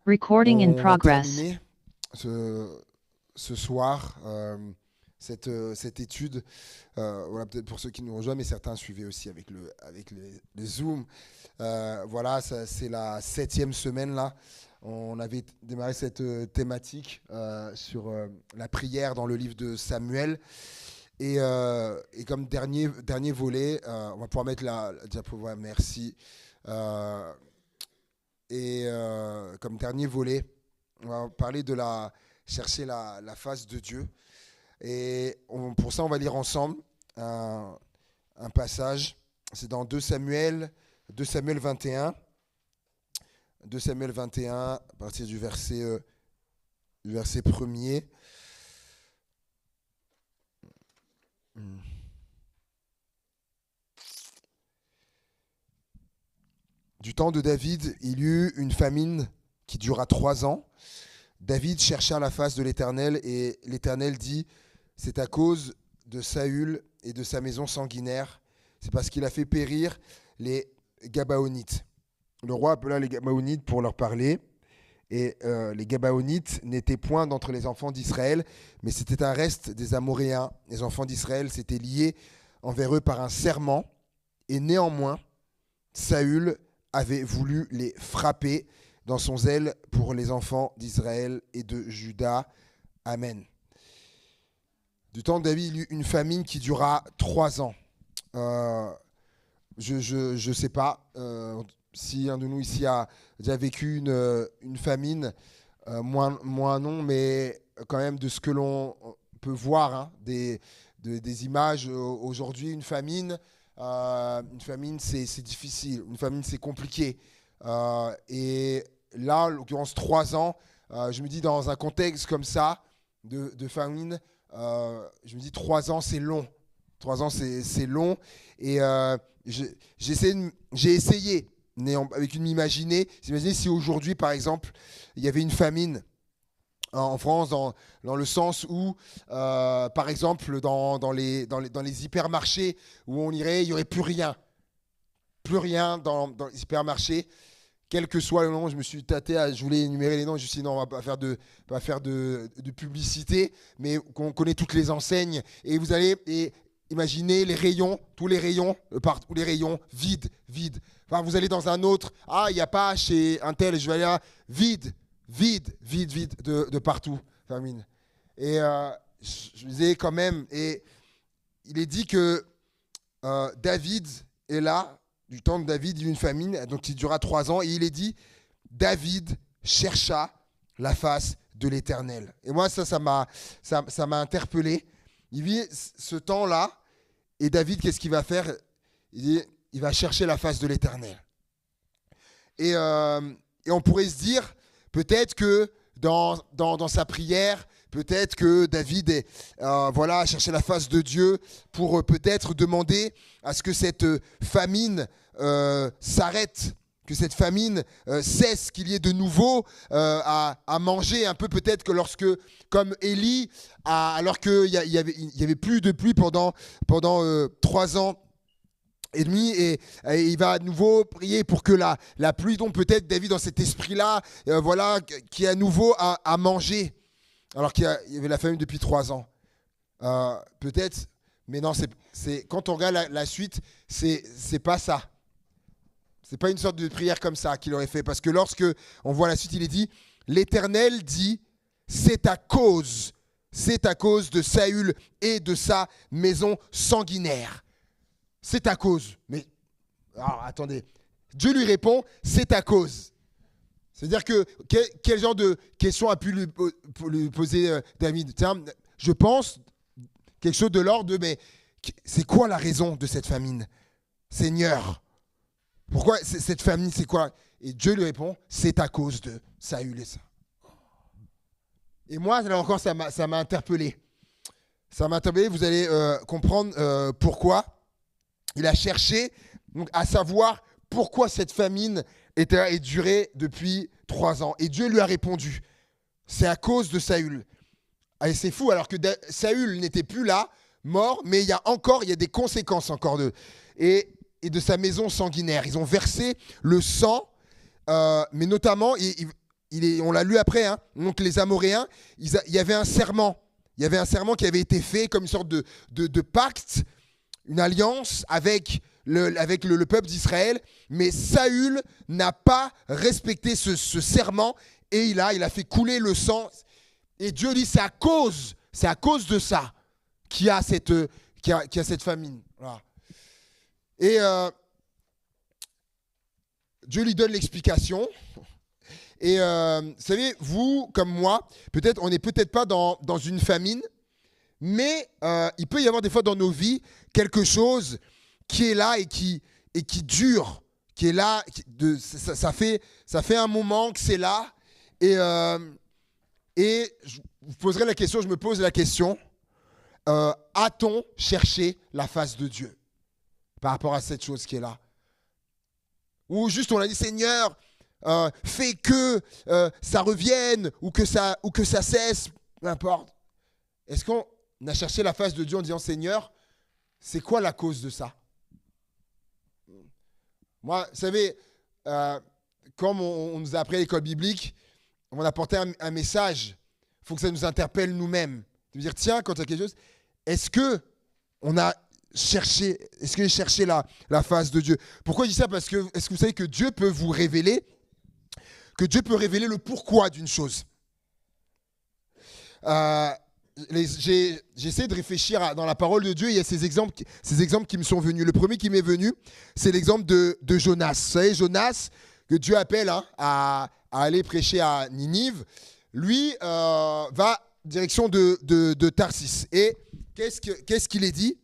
Recording in On va progress. terminer ce soir cette étude. Voilà, peut-être pour ceux qui nous rejoignent, mais certains suivaient aussi avec le Zoom. Voilà, c'est la 7e semaine là. On avait démarré cette thématique sur la prière dans le livre de Samuel. Et comme dernier volet, on va pouvoir mettre la diapo. Ouais, merci. Comme dernier volet, on va parler de chercher la face de Dieu. Et pour ça, on va lire ensemble un passage. C'est dans 2 Samuel 21. 2 Samuel 21, à partir du verset 1er. Du temps de David, il y eut une famine qui dura 3 ans. David chercha la face de l'Éternel et l'Éternel dit : c'est à cause de Saül et de sa maison sanguinaire, c'est parce qu'il a fait périr les Gabaonites. Le roi appela les Gabaonites pour leur parler. Et les Gabaonites n'étaient point d'entre les enfants d'Israël, mais c'était un reste des Amoréens. Les enfants d'Israël s'étaient liés envers eux par un serment, et néanmoins, Saül avait voulu les frapper dans son zèle pour les enfants d'Israël et de Juda. Amen. Du temps de David, il y eut une famine qui dura 3 ans. Je sais pas si un de nous ici a déjà vécu une famine, moins non, mais quand même de ce que l'on peut voir, hein, des images aujourd'hui, une famine, c'est difficile, une famine c'est compliqué. Et là, en l'occurrence 3 ans, je me dis dans un contexte comme ça, de famine, je me dis 3 ans c'est long. 3 ans c'est long. Et j'ai essayé, avec une m'imaginer si aujourd'hui par exemple il y avait une famine en France, dans le sens où, par exemple, dans les hypermarchés où on irait, il n'y aurait plus rien. Plus rien dans les hypermarchés. Quel que soit le nom, je me suis tâté, je voulais énumérer les noms, je me suis dit non, on va pas faire de publicité, mais qu'on connaît toutes les enseignes. Et vous allez imaginer les rayons, tous les rayons, partout les rayons, vides. Enfin, vous allez dans un autre, il n'y a pas chez un tel, je vais aller là, vide de partout, famine. Et je disais quand même, et il est dit que David est là, du temps de David, il y a eu une famine, donc il dura 3 ans, et il est dit, David chercha la face de l'Éternel. Et moi, ça m'a interpellé. Il vit ce temps-là, et David, qu'est-ce qu'il va faire ? Il va chercher la face de l'Éternel. Et on pourrait se dire, peut-être que dans sa prière, peut-être que David a cherché la face de Dieu pour peut-être demander à ce que cette famine s'arrête, que cette famine cesse, qu'il y ait de nouveau à manger. Un peu peut-être que lorsque, comme Élie, alors qu'il y avait plus de pluie pendant 3 ans, et demi, et il va à nouveau prier pour que la pluie tombe. Peut-être David dans cet esprit-là, qui est à nouveau à manger, alors qu'il y avait la famine depuis 3 ans. Peut-être, mais non, c'est quand on regarde la suite, c'est pas ça. C'est pas une sorte de prière comme ça qu'il aurait fait, parce que lorsque on voit la suite, il est dit, l'Éternel dit, c'est à cause de Saül et de sa maison sanguinaire. C'est à cause. Mais, alors, attendez. Dieu lui répond, c'est à cause. C'est-à-dire que, quel genre de question a pu lui poser David ? Tiens, je pense, quelque chose de l'ordre de, mais c'est quoi la raison de cette famine ? Seigneur, pourquoi cette famine, c'est quoi ? Et Dieu lui répond, c'est à cause de Saül et ça. Et moi, là encore, ça m'a interpellé. Ça m'a interpellé, vous allez comprendre pourquoi. Il a cherché donc, à savoir pourquoi cette famine est durée depuis 3 ans. Et Dieu lui a répondu, c'est à cause de Saül. Et c'est fou, alors que Saül n'était plus là, mort, mais il y a des conséquences encore et de sa maison sanguinaire. Ils ont versé le sang, mais notamment, on l'a lu après, hein. Donc les Amoréens, il y avait un serment. Il y avait un serment qui avait été fait comme une sorte de pacte, une alliance avec le peuple d'Israël. Mais Saül n'a pas respecté ce serment et il a fait couler le sang. Et Dieu dit, c'est à cause de ça qu'il y a cette famine. Voilà. Et Dieu lui donne l'explication. Et vous savez, vous, comme moi, peut-être, on n'est peut-être pas dans une famine, mais il peut y avoir des fois dans nos vies quelque chose qui est là et qui dure, qui est là. Ça fait un moment que c'est là. Et je vous poserai la question, je me pose la question, a-t-on cherché la face de Dieu par rapport à cette chose qui est là? Ou juste on a dit, Seigneur, fais que ça revienne ou que ça cesse, peu importe. Est-ce qu'on a cherché la face de Dieu en disant, Seigneur, c'est quoi la cause de ça? Moi, vous savez, comme on nous a appris à l'école biblique, on a apporté un message. Il faut que ça nous interpelle nous-mêmes. De dire, tiens, quand il y a quelque chose, est-ce que j'ai cherché la face de Dieu? Pourquoi je dis ça? Parce que, est-ce que vous savez que Dieu peut vous révéler, le pourquoi d'une chose? J'essaie de réfléchir dans la parole de Dieu. Il y a ces exemples qui me sont venus. Le premier qui m'est venu, c'est l'exemple de Jonas. Vous savez, Jonas, que Dieu appelle à aller prêcher à Ninive, lui va direction de Tarsis. Et qu'est-ce qu'il est dit?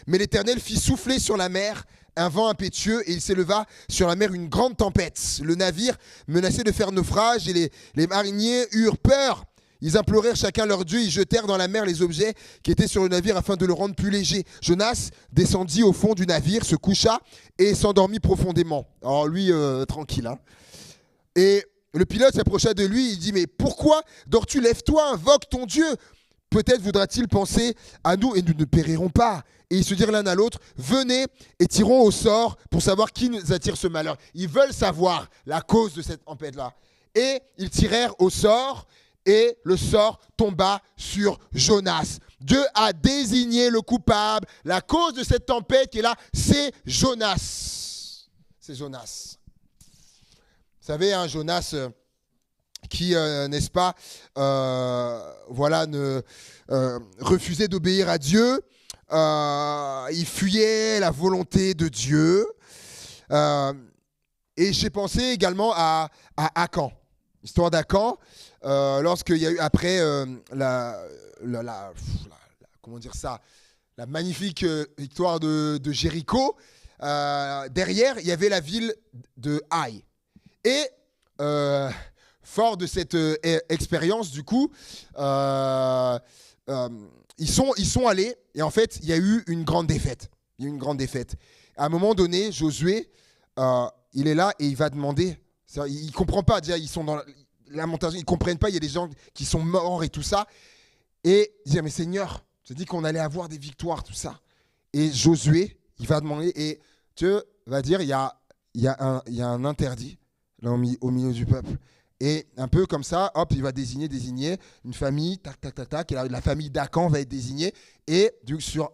Mais l'Éternel fit souffler sur la mer un vent impétueux et il s'éleva sur la mer une grande tempête. Le navire menaçait de faire naufrage et les mariniers eurent peur. Ils implorèrent chacun leur Dieu, ils jetèrent dans la mer les objets qui étaient sur le navire afin de le rendre plus léger. Jonas descendit au fond du navire, se coucha et s'endormit profondément. Alors lui, tranquille. Hein. Et le pilote s'approcha de lui, il dit, mais pourquoi dors-tu? Lève-toi, invoque ton Dieu. Peut-être voudra-t-il penser à nous et nous ne périrons pas. Et ils se dirent l'un à l'autre, venez et tirons au sort pour savoir qui nous attire ce malheur. Ils veulent savoir la cause de cette tempête-là. Et ils tirèrent au sort et le sort tomba sur Jonas. Dieu a désigné le coupable. La cause de cette tempête qui est là, c'est Jonas. C'est Jonas. Vous savez, hein, Jonas qui, n'est-ce pas, refusait d'obéir à Dieu. Il fuyait la volonté de Dieu. Et j'ai pensé également à Akan. L'histoire d'Akan, lorsqu'il y a eu après comment dire ça, la magnifique victoire de Jéricho, derrière, il y avait la ville de Haï. Et fort de cette expérience, du coup, ils sont allés et en fait, il y a eu une grande défaite. À un moment donné, Josué, il est là et il va demander. Il ne comprend pas. Déjà, ils sont dans la lamentation. Ils ne comprennent pas. Il y a des gens qui sont morts et tout ça. Et il dit, mais Seigneur, tu as dit qu'on allait avoir des victoires, tout ça. Et Josué, il va demander. Et Dieu va dire, il y a un interdit là, au milieu du peuple. Et un peu comme ça, hop, il va désigner une famille, tac, tac, tac, tac. Et la famille d'Akan va être désignée. Et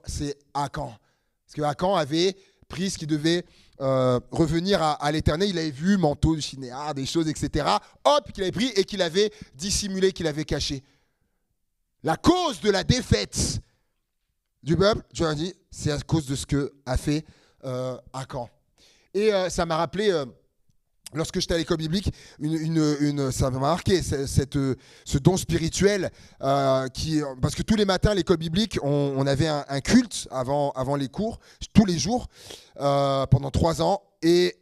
c'est Akan. Parce que Akan avait pris ce qui devait revenir à l'Éternel. Il avait vu manteau de chinéard, des choses, etc. Hop, qu'il avait pris et qu'il avait dissimulé, qu'il avait caché. La cause de la défaite du peuple, Dieu a dit, c'est à cause de ce que a fait Akan. Et ça m'a rappelé, lorsque j'étais à l'école biblique, ça m'a marqué ce don spirituel parce que tous les matins à l'école biblique, on avait un culte avant les cours, tous les jours, pendant 3 ans, et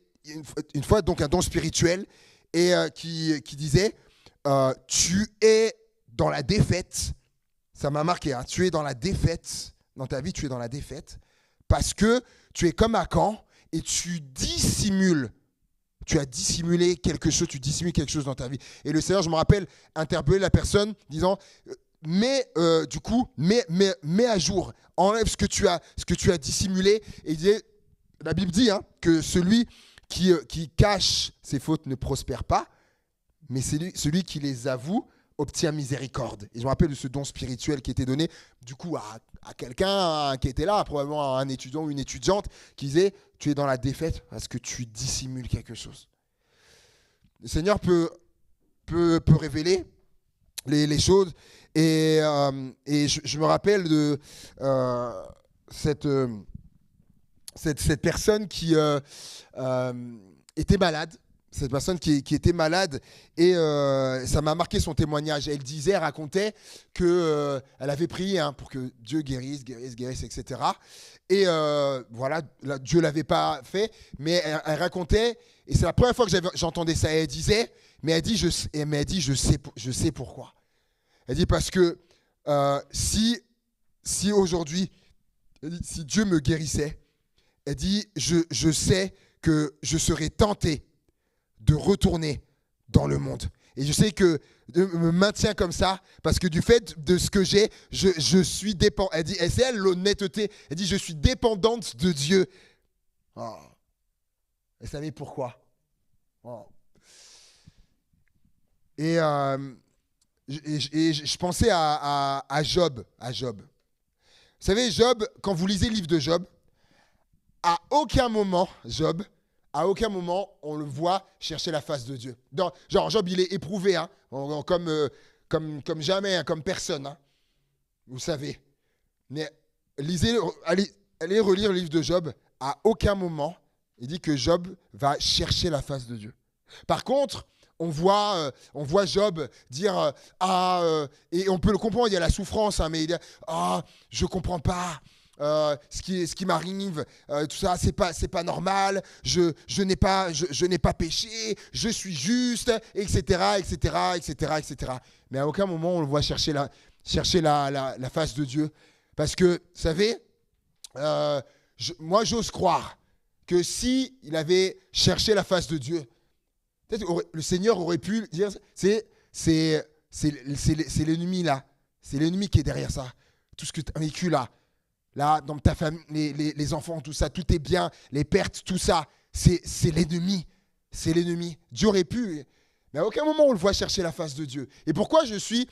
une fois donc un don spirituel et qui disait tu es dans la défaite. Ça m'a marqué, hein, tu es dans la défaite, dans ta vie tu es dans la défaite parce que tu es comme Akan et tu dissimules. Tu as dissimulé quelque chose, tu dissimules quelque chose dans ta vie. Et le Seigneur, je me rappelle, interpeller la personne disant, mets à jour, enlève ce que tu as dissimulé. Et la Bible dit que celui qui cache ses fautes ne prospère pas, mais celui qui les avoue obtient miséricorde. Et je me rappelle de ce don spirituel qui était donné du coup à quelqu'un qui était là, probablement un étudiant ou une étudiante, qui disait « Tu es dans la défaite parce que tu dissimules quelque chose ». Le Seigneur peut révéler les choses. Et je me rappelle de cette personne qui était malade. Cette personne qui était malade, et ça m'a marqué son témoignage. Elle racontait qu'elle avait prié pour que Dieu guérisse, etc. Et voilà, Dieu ne l'avait pas fait, mais elle racontait, et c'est la première fois que j'entendais ça. Elle disait, je sais pourquoi. Elle dit parce que si aujourd'hui, si Dieu me guérissait, elle dit, je sais que je serais tenté de retourner dans le monde. Et je sais que Dieu me maintient comme ça parce que du fait de ce que j'ai, je suis dépendant. Elle dit, et c'est elle l'honnêteté. Elle dit, je suis dépendante de Dieu. Oh. Elle savait pourquoi. Oh. Et je pensais à Job. Vous savez, Job, quand vous lisez le livre de Job, à aucun moment, on le voit chercher la face de Dieu. Genre, Job, il est éprouvé, comme jamais, comme personne. Vous savez. Mais allez relire le livre de Job. À aucun moment, il dit que Job va chercher la face de Dieu. Par contre, on voit Job dire et on peut le comprendre, il y a la souffrance, mais il dit je comprends pas. Ce qui m'arrive, tout ça, c'est pas normal. Je n'ai pas péché. Je suis juste, etc. Mais à aucun moment on le voit chercher la face de Dieu, parce que, vous savez, moi j'ose croire que si il avait cherché la face de Dieu, peut-être le Seigneur aurait pu dire c'est l'ennemi là, c'est l'ennemi qui est derrière ça. Tout ce que tu as vécu là, dans ta famille, les enfants, tout ça, tout est bien, les pertes, tout ça, c'est l'ennemi. C'est l'ennemi. Dieu aurait pu, mais à aucun moment on le voit chercher la face de Dieu. Et pourquoi je suis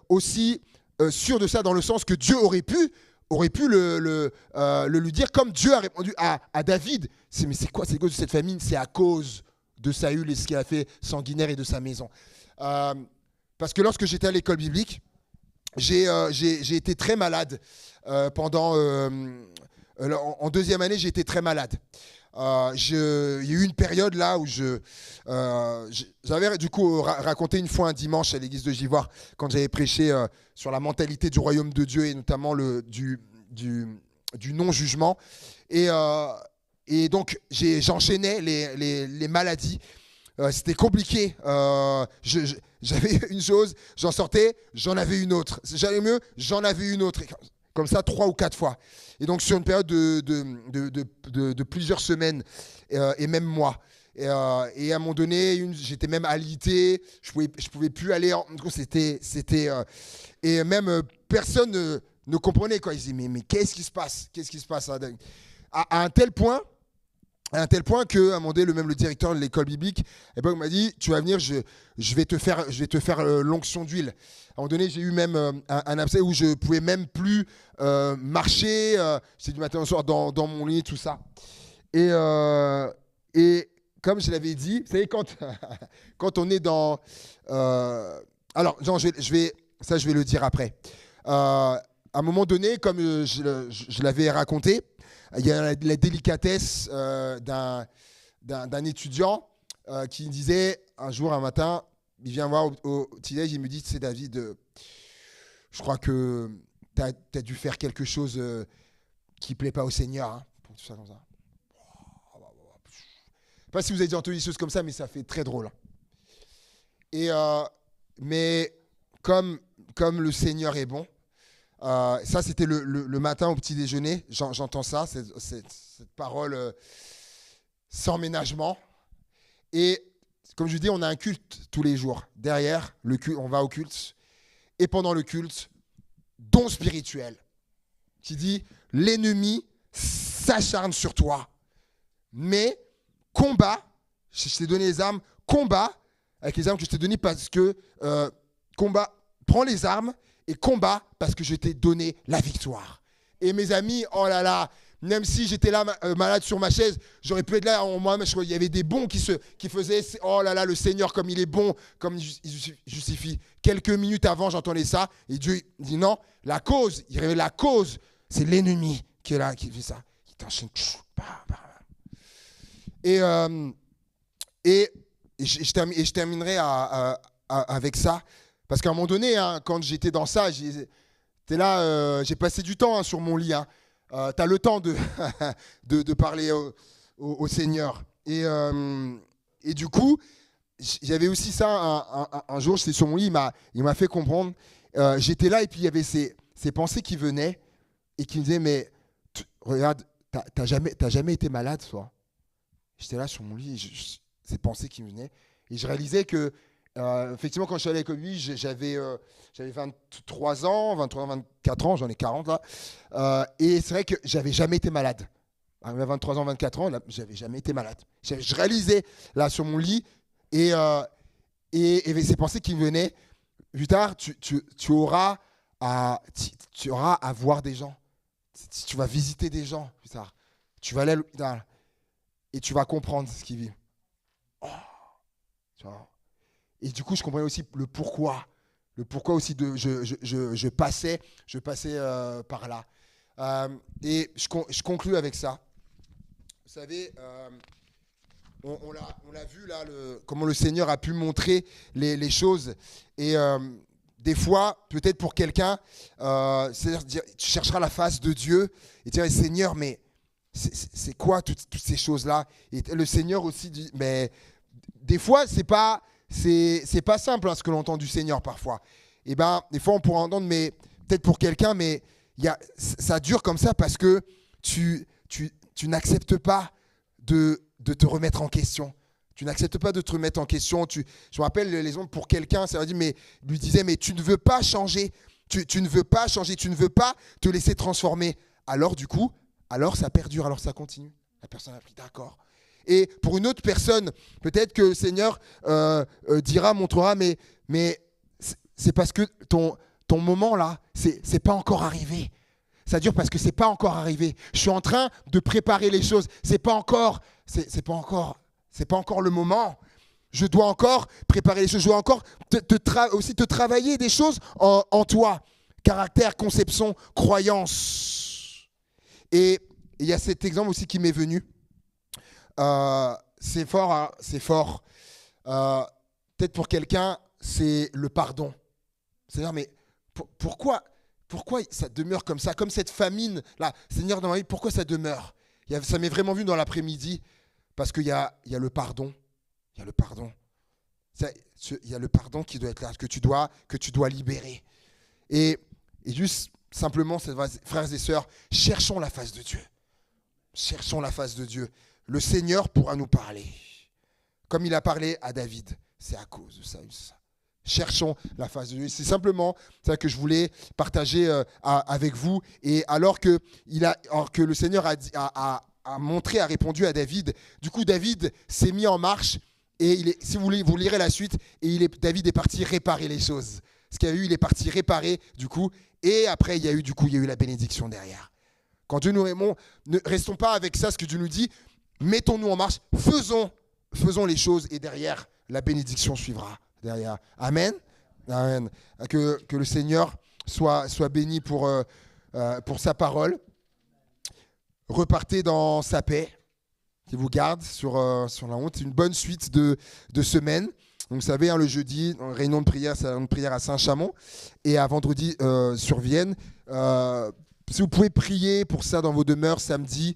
aussi sûr de ça, dans le sens que Dieu aurait pu le lui dire, comme Dieu a répondu à David. Mais c'est quoi de cette famine? C'est à cause de Saül et ce qu'il a fait sanguinaire et de sa maison. Parce que lorsque j'étais à l'école biblique, j'ai été très malade en deuxième année. J'ai été très malade. Il y a eu une période là où j'avais du coup raconté une fois un dimanche à l'église de Givoire, quand j'avais prêché sur la mentalité du royaume de Dieu, et notamment du non-jugement. Et donc j'enchaînais les maladies. C'était compliqué. J'avais une chose, j'en sortais, j'en avais une autre. J'allais mieux, j'en avais une autre. Comme ça, 3 ou 4 fois. Et donc, sur une période de plusieurs semaines, et même mois. Et à un moment donné, j'étais même alité. Je pouvais plus aller. Et même personne ne comprenait, quoi. Ils disaient, mais qu'est-ce qui se passe? Qu'est-ce qui se passe à un tel point que, à un moment donné, le directeur de l'école biblique, m'a dit, tu vas venir, je vais te faire l'onction d'huile. À un moment donné, j'ai eu même un abcès où je pouvais même plus marcher. C'est du matin au soir dans mon lit, tout ça. Et comme je l'avais dit, vous savez, quand on est dans... alors, non, je vais le dire après. À un moment donné, comme je l'avais raconté, il y a la délicatesse d'un étudiant qui disait un jour, un matin, il vient voir au petit-déj, il me dit, c'est David, je crois que tu as dû faire quelque chose qui ne plaît pas au Seigneur. Pour tout ça comme ça. Je ne sais pas si vous avez déjà entendu des choses comme ça, mais ça fait très drôle. Et, mais comme le Seigneur est bon, ça c'était le matin au petit déjeuner, j'entends ça, cette parole sans ménagement. Et comme je dis, on a un culte tous les jours. Derrière le culte, on va au culte. Et pendant le culte, don spirituel qui dit, l'ennemi s'acharne sur toi, mais combat, je t'ai donné les armes, combat avec les armes que je t'ai données parce que combat, prends les armes et combat parce que je t'ai donné la victoire. Et mes amis, oh là là, même si j'étais là malade sur ma chaise, j'aurais pu être là en moi-même. Il y avait des bons qui faisaient, oh là là, le Seigneur comme il est bon, comme il justifie. Quelques minutes avant, j'entendais ça et Dieu dit non, la cause, il révèle la cause, c'est l'ennemi qui est là, qui fait ça. Il t'enchaîne. Et je terminerai avec ça. Parce qu'à un moment donné, hein, quand j'étais dans ça, j'étais là, j'ai passé du temps sur mon lit. Hein. Tu as le temps de parler au Seigneur. Et du coup, j'avais aussi ça un jour, j'étais sur mon lit, il m'a fait comprendre. J'étais là et puis il y avait ces pensées qui venaient et qui me disaient, mais regarde, t'as jamais été malade, toi. J'étais là sur mon lit, ces pensées qui me venaient. Et je réalisais que, effectivement, quand je suis allé avec lui, j'avais 23 ans, 24 ans, j'en ai 40 là. Et c'est vrai que j'avais jamais été malade. À 23 ans, 24 ans, j'avais jamais été malade. Je réalisais là sur mon lit et ces pensées qui me venaient. Plus tard, tu auras à voir des gens. Tu vas visiter des gens plus tard. Tu vas aller à l'hôpital et tu vas comprendre ce qu'ils vivent. Oh, tu vois. Et du coup, je comprenais aussi le pourquoi. Le pourquoi aussi je passais par là. Et je conclue avec ça. Vous savez, on l'a vu là, comment le Seigneur a pu montrer les choses. Et des fois, peut-être pour quelqu'un, c'est-à-dire tu chercheras la face de Dieu et tu diras, Seigneur, mais c'est quoi toutes ces choses-là? Et le Seigneur aussi dit, mais des fois, c'est pas simple hein, ce que l'on entend du Seigneur parfois. Et ben, des fois, on pourrait entendre, mais peut-être pour quelqu'un, mais ça dure comme ça parce que tu n'acceptes pas de te remettre en question. Tu n'acceptes pas de te remettre en question. Je me rappelle l'exemple pour quelqu'un, ça lui dit, mais lui disait, mais tu ne veux pas changer. Tu ne veux pas changer. Tu ne veux pas te laisser transformer. Alors du coup, alors ça perdure, alors ça continue. La personne a pris d'accord. Et pour une autre personne, peut-être que le Seigneur montrera, mais c'est parce que ton moment là, c'est pas encore arrivé. Ça dure parce que c'est pas encore arrivé. Je suis en train de préparer les choses. C'est pas encore le moment. Je dois encore préparer les choses. Je dois encore aussi te travailler des choses en toi. Caractère, conception, croyance. Et il y a cet exemple aussi qui m'est venu. C'est fort, hein, c'est fort. Peut-être pour quelqu'un, c'est le pardon. C'est-à-dire, mais pourquoi ça demeure comme ça, comme cette famine là, Seigneur, dans ma vie, pourquoi ça demeure? Ça m'est vraiment vu dans l'après-midi, parce qu'il y a le pardon. Il y a le pardon. Il y a le pardon qui doit être là, que tu dois libérer. Et juste simplement, frères et sœurs, cherchons la face de Dieu. Cherchons la face de Dieu. Le Seigneur pourra nous parler. Comme il a parlé à David, c'est à cause de ça. Cherchons la face de Dieu. C'est simplement ça que je voulais partager avec vous. Et alors que le Seigneur a montré, a répondu à David, du coup David s'est mis en marche. Et si vous voulez, vous lirez la suite. Et David est parti réparer les choses. Ce qu'il y a eu, il est parti réparer du coup. Et après, il y a eu la bénédiction derrière. Quand Dieu nous répond, ne restons pas avec ça, ce que Dieu nous dit. Mettons-nous en marche. Faisons les choses. Et derrière, la bénédiction suivra. Derrière. Amen. Amen. Que le Seigneur soit béni pour sa parole. Repartez dans sa paix, qui vous garde sur la honte. C'est une bonne suite de semaine. Donc, vous savez, hein, le jeudi, réunion de prière, c'est la réunion de prière à Saint-Chamond. Et à vendredi sur Vienne. Si vous pouvez prier pour ça dans vos demeures samedi,